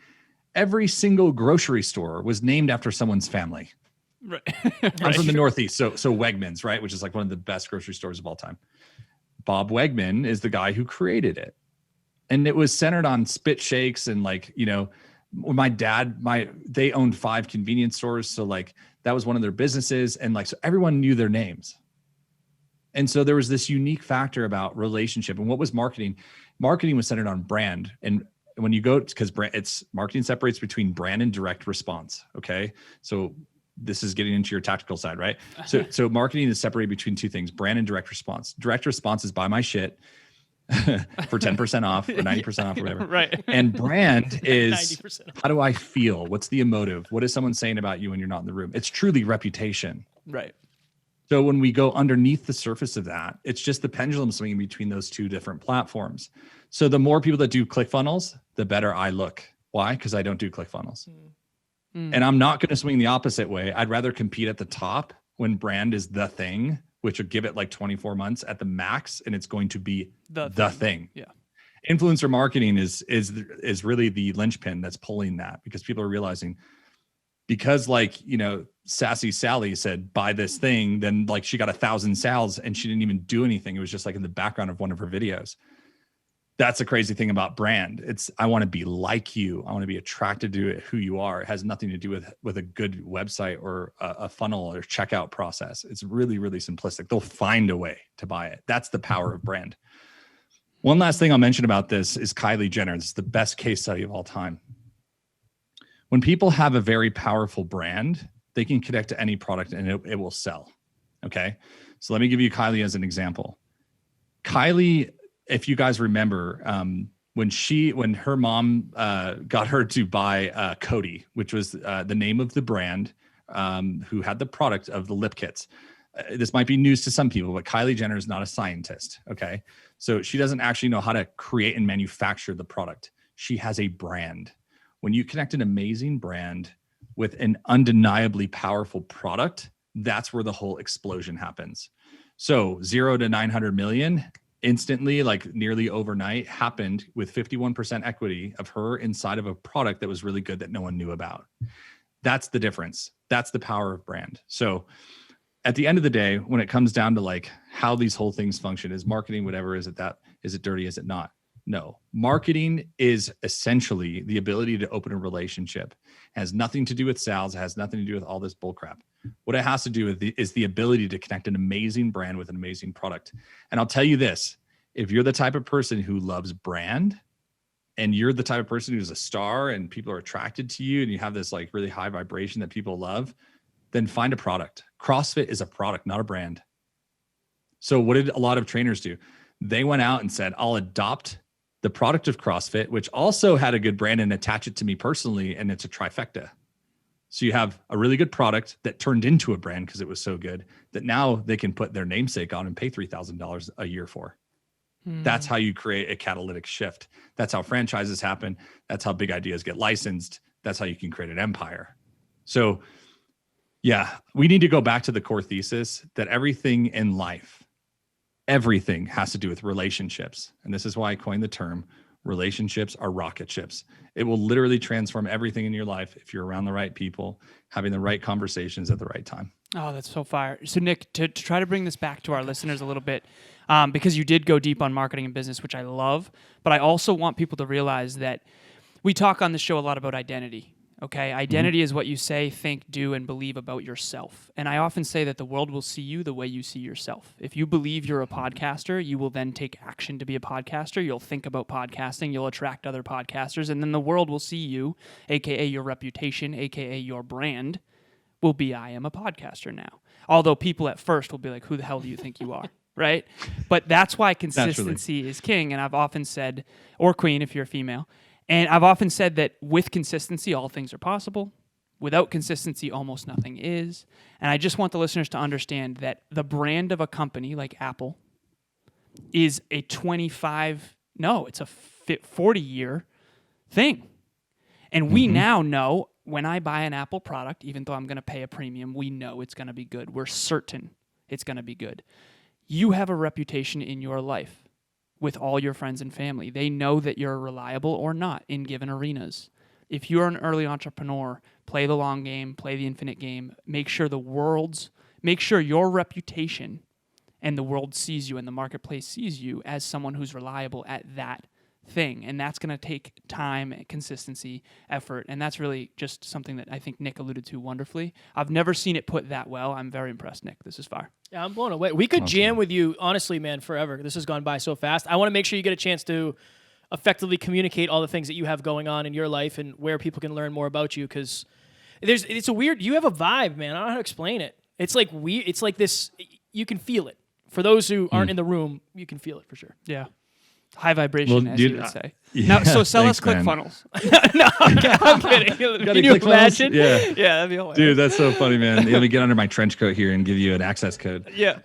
Every single grocery store was named after someone's family. Right. I'm from the Northeast. So Wegmans, right? Which is like one of the best grocery stores of all time. Bob Wegman is the guy who created it. And it was centered on spit shakes and my dad, they owned 5 convenience stores. So that was one of their businesses. And so everyone knew their names. And so there was this unique factor about relationship. And what was marketing? Marketing was centered on brand. And when you go, because marketing separates between brand and direct response. Okay. So this is getting into your tactical side, right? So marketing is separated between 2 things, brand and direct response. Direct response is buy my shit for 10% off or 90% off or whatever. Right. And brand is 90% how do I feel? What's the emotive? What is someone saying about you when you're not in the room? It's truly reputation. Right. So when we go underneath the surface of that, it's just the pendulum swinging between those 2 different platforms. So the more people that do ClickFunnels, the better I look. Why? Because I don't do ClickFunnels. And I'm not going to swing the opposite way. I'd rather compete at the top when brand is the thing, which would give it 24 months at the max, and it's going to be the thing. Yeah. Influencer marketing is really the linchpin that's pulling that, because people are realizing, because Sassy Sally said, buy this thing, then she got 1,000 sales and she didn't even do anything. It was just in the background of one of her videos. That's the crazy thing about brand. I want to be like you. I want to be attracted to who you are. It has nothing to do with a good website or a funnel or checkout process. It's really, really simplistic. They'll find a way to buy it. That's the power of brand. One last thing I'll mention about this is Kylie Jenner. This is the best case study of all time. When people have a very powerful brand, they can connect to any product and it will sell. Okay. So let me give you Kylie as an example. Kylie, if you guys remember, when her mom got her to buy Cody, which was the name of the brand, who had the product of the lip kits. this might be news to some people, but Kylie Jenner is not a scientist. Okay. So she doesn't actually know how to create and manufacture the product. She has a brand. When you connect an amazing brand with an undeniably powerful product, that's where the whole explosion happens. So 0 to 900 million instantly, like nearly overnight, happened with 51% equity of her inside of a product that was really good that no one knew about. That's the difference. That's the power of brand. So at the end of the day, when it comes down to like how these whole things function, is marketing, whatever, is it dirty? Is it not? No, marketing is essentially the ability to open a relationship. It has nothing to do with sales. It has nothing to do with all this bull crap. What it has to do with is the ability to connect an amazing brand with an amazing product. And I'll tell you this, if you're the type of person who loves brand and you're the type of person who's a star and people are attracted to you and you have this like really high vibration that people love, then find a product. CrossFit is a product, not a brand. So what did a lot of trainers do? They went out and said, I'll adopt the product of CrossFit, which also had a good brand, and attach it to me personally. And it's a trifecta. So you have a really good product that turned into a brand because it was so good that now they can put their namesake on and pay $3,000 a year for. That's how you create a catalytic shift. That's how franchises happen. That's how big ideas get licensed. That's how you can create an empire. So yeah, we need to go back to the core thesis that everything in life, everything has to do with relationships. And this is why I coined the term, relationships are rocket ships. It will literally transform everything in your life if you're around the right people, having the right conversations at the right time. Oh, that's so fire. So Nick, to try to bring this back to our listeners a little bit, because you did go deep on marketing and business, which I love, but I also want people to realize that we talk on the show a lot about identity. Okay, identity is what you say, think, do, and believe about yourself. And I often say that the world will see you the way you see yourself. If you believe you're a podcaster, you will then take action to be a podcaster. You'll think about podcasting. You'll attract other podcasters. And then the world will see you, aka your reputation, aka your brand, will be, I am a podcaster now. Although people at first will be like, who the hell do you think you are? Right? But that's why consistency is king. And I've often said, or queen if you're a female, and I've often said that with consistency, all things are possible. Without consistency, almost nothing is. And I just want the listeners to understand that the brand of a company like Apple is a 40-year thing. And we now know when I buy an Apple product, even though I'm going to pay a premium, we know it's going to be good. We're certain it's going to be good. You have a reputation in your life with all your friends and family. They know that you're reliable or not in given arenas. If you're an early entrepreneur, play the long game, play the infinite game, make sure your reputation and the world sees you and the marketplace sees you as someone who's reliable at that thing. And that's going to take time, consistency, effort. And that's really just something that I think Nick alluded to wonderfully. I've never seen it put that well. I'm very impressed, Nick. This is fire. Yeah, I'm blown away. We could jam with you, honestly, man, forever. This has gone by so fast. I want to make sure you get a chance to effectively communicate all the things that you have going on in your life and where people can learn more about you, because it's a weird, you have a vibe, man. I don't know how to explain it. It's like weird. It's like this, you can feel it. For those who aren't in the room, you can feel it for sure. Yeah. High vibration, as you would say. Now, so sell us ClickFunnels. No, I'm kidding. Can you imagine? Yeah, that'd be hilarious. Dude, that's so funny, man. Let me get under my trench coat here and give you an access code. Yeah.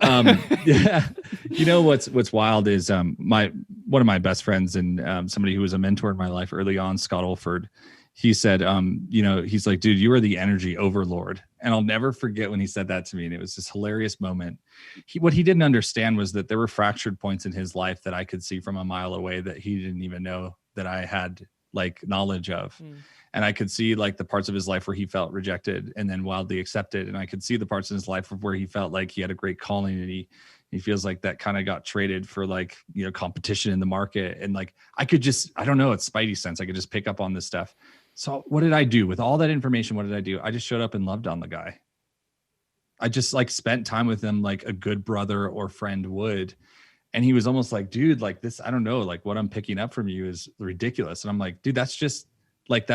Yeah. You know what's wild is one of my best friends and somebody who was a mentor in my life early on, Scott Olford. He said, he's like, dude, you are the energy overlord. And I'll never forget when he said that to me. And it was this hilarious moment. What he didn't understand was that there were fractured points in his life that I could see from a mile away that he didn't even know that I had like knowledge of. And I could see like the parts of his life where he felt rejected and then wildly accepted. And I could see the parts in his life where he felt like he had a great calling and he feels like that kind of got traded for like, competition in the market. And like, I don't know, it's spidey sense. I could just pick up on this stuff. So what did I do with all that information? What did I do? I just showed up and loved on the guy. I just like spent time with him like a good brother or friend would. And he was almost like, dude, like this, I don't know, like what I'm picking up from you is ridiculous. And I'm like, dude, that's just like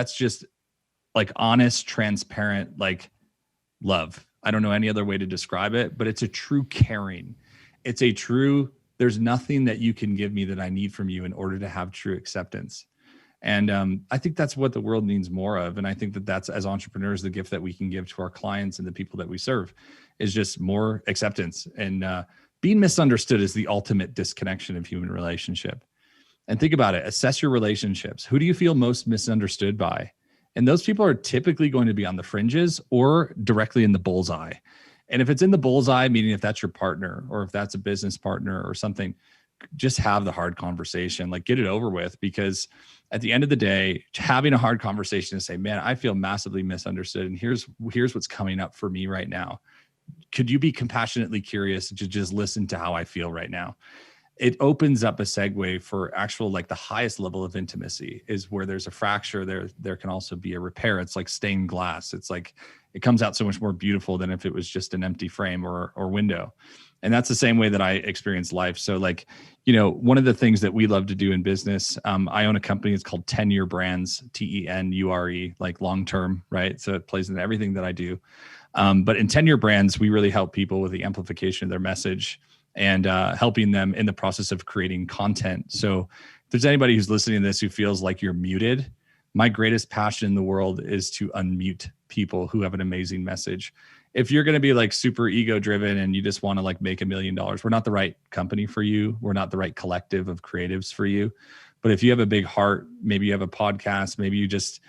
honest, transparent, like love. I don't know any other way to describe it, but it's a true caring. There's nothing that you can give me that I need from you in order to have true acceptance. And I think that's what the world needs more of. And I think that's, as entrepreneurs, the gift that we can give to our clients and the people that we serve is just more acceptance. And being misunderstood is the ultimate disconnection of human relationship. And think about it. Assess your relationships. Who do you feel most misunderstood by? And those people are typically going to be on the fringes or directly in the bullseye. And if it's in the bullseye, meaning if that's your partner or if that's a business partner or something, just have the hard conversation, like get it over with, because at the end of the day, having a hard conversation and say, man, I feel massively misunderstood. And here's what's coming up for me right now. Could you be compassionately curious to just listen to how I feel right now? It opens up a segue for actual, like the highest level of intimacy is where there's a fracture. There can also be a repair. It's like stained glass. It's like, it comes out so much more beautiful than if it was just an empty frame or window. And that's the same way that I experience life. So like, one of the things that we love to do in business, I own a company. It's called Tenure Brands, TENURE, like long-term, right? So it plays into everything that I do. But in Tenure Brands, we really help people with the amplification of their message and helping them in the process of creating content. So if there's anybody who's listening to this who feels like you're muted, my greatest passion in the world is to unmute people who have an amazing message. If you're going to be like super ego driven and you just want to like make $1 million, we're not the right company for you. We're not the right collective of creatives for you. But if you have a big heart, maybe you have a podcast, maybe you just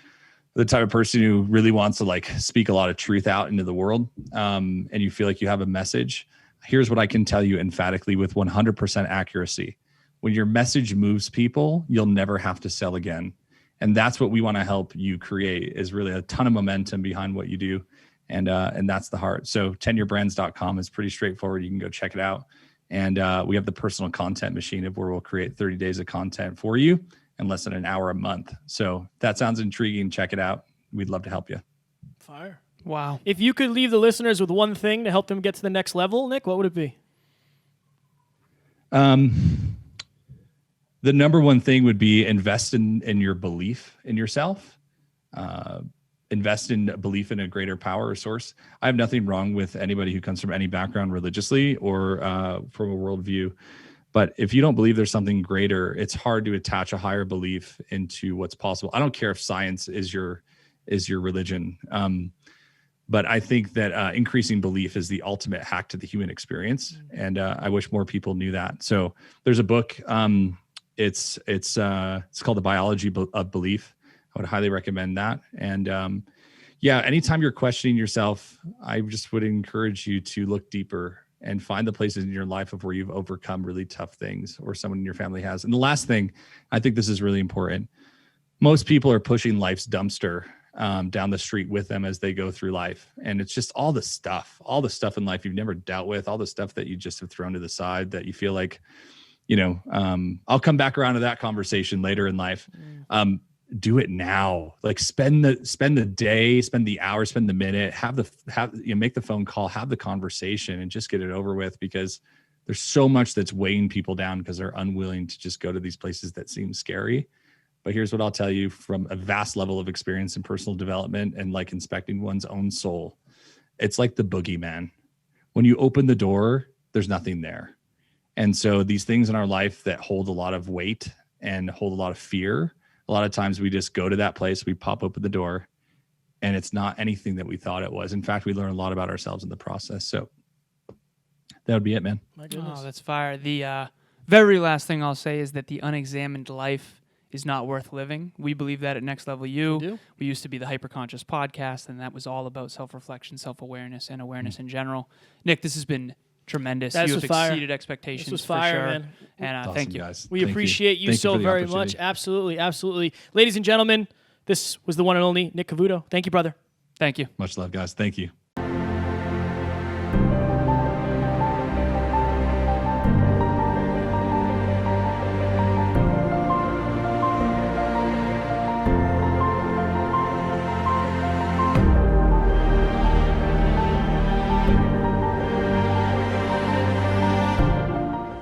the type of person who really wants to like speak a lot of truth out into the world, and you feel like you have a message, here's what I can tell you emphatically with 100% accuracy. When your message moves people, you'll never have to sell again. And that's what we want to help you create, is really a ton of momentum behind what you do. And that's the heart. So tenurebrands.com is pretty straightforward. You can go check it out. And we have the personal content machine of where we'll create 30 days of content for you in less than an hour a month. So if that sounds intriguing, check it out. We'd love to help you. Fire. Wow. If you could leave the listeners with one thing to help them get to the next level, Nick, what would it be? The number one thing would be invest in your belief in yourself. Invest in belief in a greater power or source. I have nothing wrong with anybody who comes from any background religiously or from a worldview. But if you don't believe there's something greater, it's hard to attach a higher belief into what's possible. I don't care if science is your religion. But I think that increasing belief is the ultimate hack to the human experience. And I wish more people knew that. So there's a book. It's called The Biology of Belief. I would highly recommend that. And anytime you're questioning yourself, I just would encourage you to look deeper and find the places in your life of where you've overcome really tough things or someone in your family has. And the last thing, I think this is really important. Most people are pushing life's dumpster down the street with them as they go through life. And it's just all the stuff in life you've never dealt with, all the stuff that you just have thrown to the side that you feel like, I'll come back around to that conversation later in life. Do it now. Like spend the day, spend the hour, spend the minute, make the phone call, have the conversation and just get it over with, because there's so much that's weighing people down because they're unwilling to just go to these places that seem scary. But here's what I'll tell you from a vast level of experience in personal development and like inspecting one's own soul. It's like the boogeyman. When you open the door, there's nothing there. And so these things in our life that hold a lot of weight and hold a lot of fear, a lot of times we just go to that place, we pop open the door, and it's not anything that we thought it was. In fact, we learn a lot about ourselves in the process. So that would be it, man. My goodness. Oh, that's fire. The very last thing I'll say is that the unexamined life is not worth living. We believe that at Next Level U. We used to be the Hyperconscious Podcast, and that was all about self-reflection, self-awareness, and awareness in general. Nick, this has been tremendous. You have exceeded expectations. This was fire, for sure. man. And Awesome, thank you. Guys. We appreciate you so very much. Absolutely, absolutely. Ladies and gentlemen, this was the one and only Nick Cavuoto. Thank you, brother. Thank you. Much love, guys. Thank you.